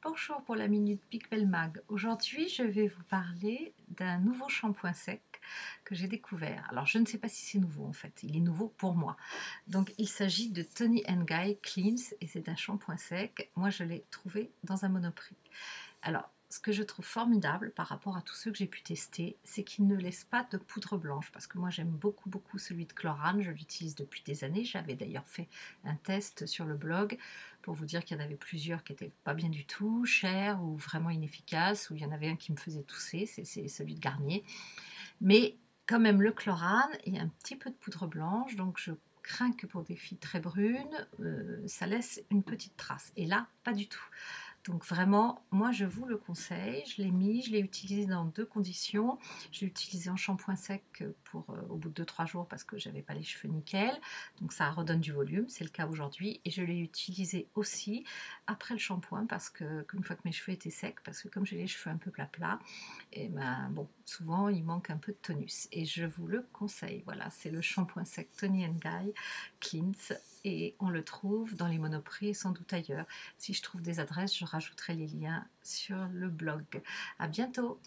Bonjour pour la Minute Pickwell Mag. Aujourd'hui, je vais vous parler d'un nouveau shampoing sec que j'ai découvert. Alors, je ne sais pas si c'est nouveau en fait, il est nouveau pour moi. Donc, il s'agit de Toni Guy Cleanse et c'est un shampoing sec. Moi, je l'ai trouvé dans un Monoprix. Alors, ce que je trouve formidable par rapport à tous ceux que j'ai pu tester, c'est qu'il ne laisse pas de poudre blanche. Parce que moi, j'aime beaucoup celui de Chlorane. Je l'utilise depuis des années. J'avais d'ailleurs fait un test sur le blog pour vous dire qu'il y en avait plusieurs qui n'étaient pas bien du tout, chers ou vraiment inefficaces, ou il y en avait un qui me faisait tousser, c'est celui de Garnier. Mais quand même, le Chlorane, il y a un petit peu de poudre blanche, donc je crains que pour des filles très brunes, ça laisse une petite trace. Et là, pas du tout. Donc vraiment, moi je vous le conseille, je l'ai mis, je l'ai utilisé dans deux conditions. Je l'ai utilisé en shampoing sec pour au bout de 2-3 jours parce que j'avais pas les cheveux nickel. Donc ça redonne du volume, c'est le cas aujourd'hui. Et je l'ai utilisé aussi après le shampoing parce que une fois que mes cheveux étaient secs, parce que comme j'ai les cheveux un peu plat, et ben bon, souvent il manque un peu de tonus. Et je vous le conseille. Voilà, c'est le shampoing sec Toni Guy Cleanse et on le trouve dans les Monoprix et sans doute ailleurs. Si je trouve des adresses, je rajouterai les liens sur le blog. À bientôt!